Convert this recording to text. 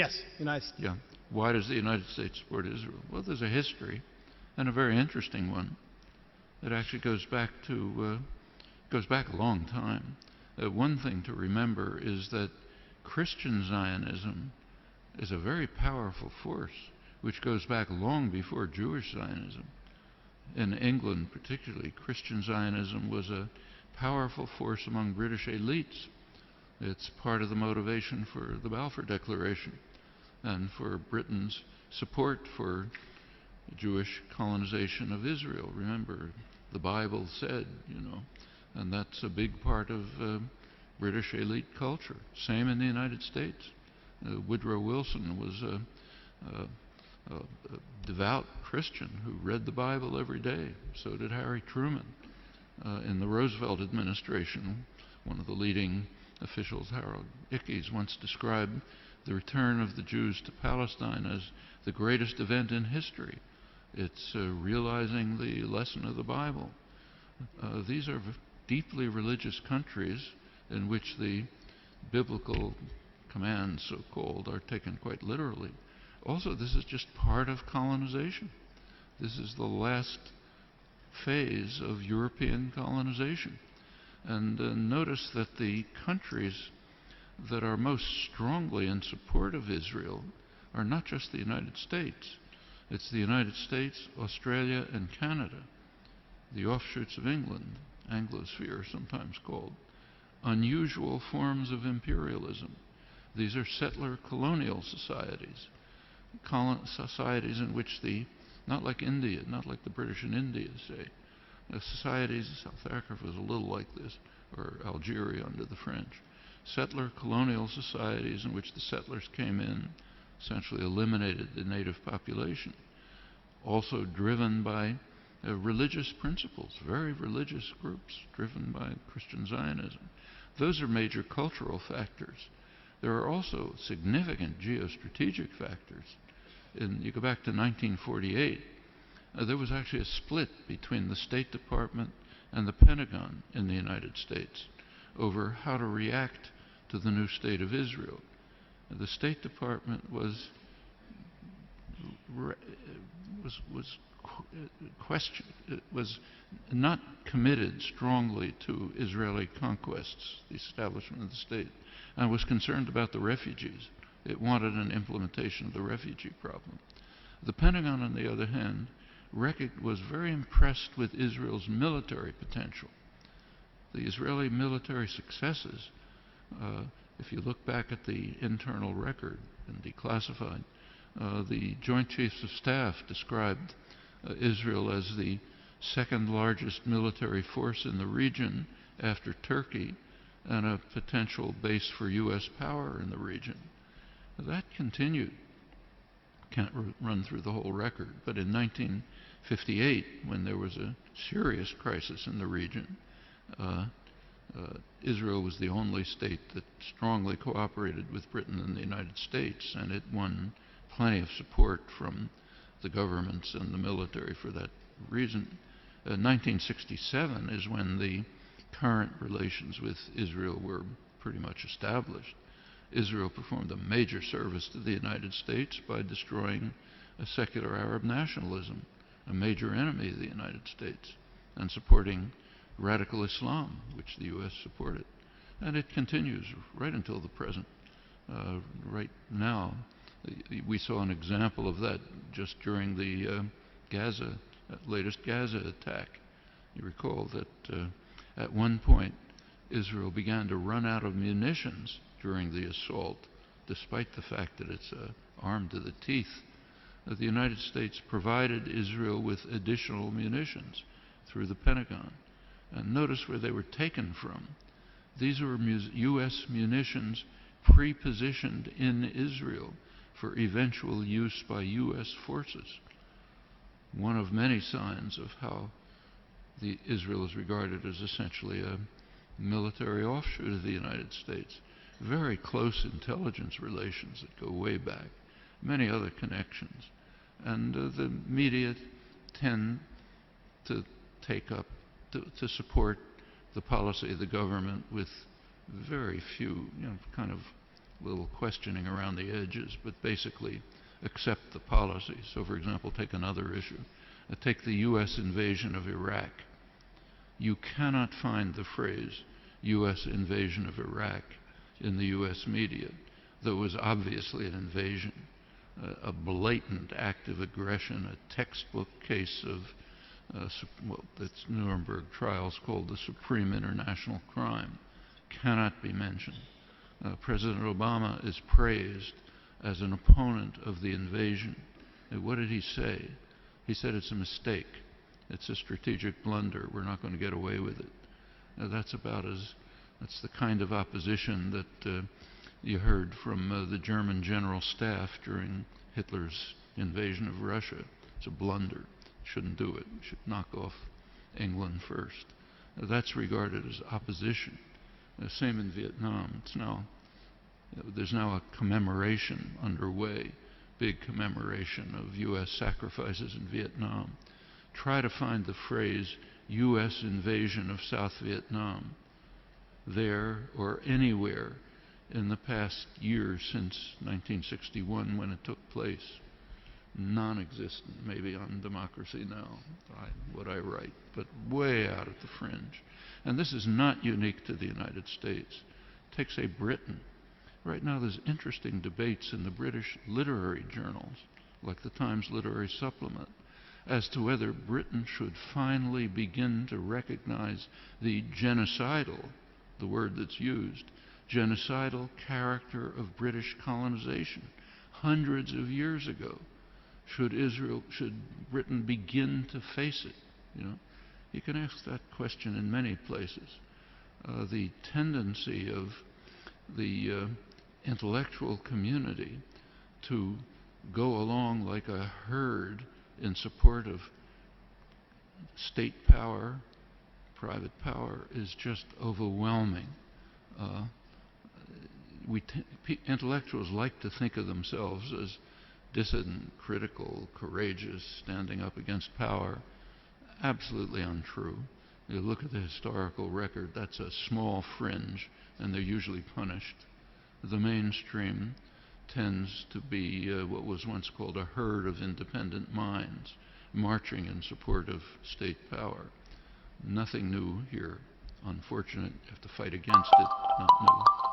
Yes, United States. Yeah. Why does the United States support Israel? Well, there's a history, and a very interesting one, that actually goes back a long time. One thing to remember is that Christian Zionism is a very powerful force, which goes back long before Jewish Zionism. In England particularly, Christian Zionism was a powerful force among British elites. It's part of the motivation for the Balfour Declaration and for Britain's support for Jewish colonization of Israel. Remember, the Bible said, and that's a big part of British elite culture. Same in the United States. Woodrow Wilson was a devout Christian who read the Bible every day. So did Harry Truman. In the Roosevelt administration, one of the leading officials, Harold Ickes, once described the return of the Jews to Palestine as the greatest event in history. It's realizing the lesson of the Bible. These are deeply religious countries in which the biblical commands, so-called, are taken quite literally. Also, this is just part of colonization. This is the last phase of European colonization. And notice that the countries that are most strongly in support of Israel are not just the United States. It's the United States, Australia, and Canada, the offshoots of England, Anglosphere sometimes called, unusual forms of imperialism. These are settler colonial societies, societies in which not like India, not like the British in India, say, societies, South Africa was a little like this, or Algeria under the French, settler colonial societies in which the settlers came in, essentially eliminated the native population, also driven by religious principles, very religious groups driven by Christian Zionism. Those are major cultural factors. There are also significant geostrategic factors. You go back to 1948, there was actually a split between the State Department and the Pentagon in the United States over how to react to the new state of Israel. The State Department was not committed strongly to Israeli conquests, the establishment of the state, and was concerned about the refugees. It wanted an implementation of the refugee problem. The Pentagon, on the other hand, was very impressed with Israel's military potential. The Israeli military successes, if you look back at the internal record and declassified, the Joint Chiefs of Staff described Israel as the second largest military force in the region after Turkey and a potential base for U.S. power in the region. That continued. Can't run through the whole record, but in 1958, when there was a serious crisis in the region, Israel was the only state that strongly cooperated with Britain and the United States, and it won plenty of support from the governments and the military for that reason. 1967 is when the current relations with Israel were pretty much established. Israel performed a major service to the United States by destroying a secular Arab nationalism, a major enemy of the United States, and supporting radical Islam, which the U.S. supported. And it continues right until the present. Right now, we saw an example of that just during the latest Gaza attack. You recall that at one point, Israel began to run out of munitions during the assault, despite the fact that it's armed to the teeth. The United States provided Israel with additional munitions through the Pentagon. And notice where they were taken from. These were U.S. munitions pre-positioned in Israel for eventual use by U.S. forces. One of many signs of how Israel is regarded as essentially a military offshoot of the United States. Very close intelligence relations that go way back, many other connections. And the media tend to take up, to support the policy of the government with very few, kind of little questioning around the edges, but basically accept the policy. So, for example, take another issue. Take the U.S. invasion of Iraq. You cannot find the phrase U.S. invasion of Iraq in the U.S. media, though it was obviously an invasion, a blatant act of aggression, a textbook case of well, that's Nuremberg trials called the supreme international crime, cannot be mentioned. President Obama is praised as an opponent of the invasion. And what did he say? He said it's a mistake. It's a strategic blunder. We're not going to get away with it. That's the kind of opposition that you heard from the German general staff during Hitler's invasion of Russia. It's a blunder. Shouldn't do it. We should knock off England first. That's regarded as opposition. Same in Vietnam. There's now a commemoration underway, big commemoration of U.S. sacrifices in Vietnam. Try to find the phrase U.S. invasion of South Vietnam there or anywhere in the past year since 1961 when it took place. Non-existent, maybe on Democracy Now, what I write, but way out at the fringe. And this is not unique to the United States. Take, say, Britain. Right now there's interesting debates in the British literary journals, like the Times Literary Supplement, as to whether Britain should finally begin to recognize the genocidal, the word that's used, genocidal character of British colonization hundreds of years ago. Should Britain begin to face it? You can ask that question in many places. The tendency of the intellectual community to go along like a herd in support of state power, private power, is just overwhelming. Intellectuals like to think of themselves as dissident, critical, courageous, standing up against power. Absolutely untrue. You look at the historical record, that's a small fringe, and they're usually punished. The mainstream tends to be what was once called a herd of independent minds, marching in support of state power. Nothing new here. Unfortunate, you have to fight against it, not new.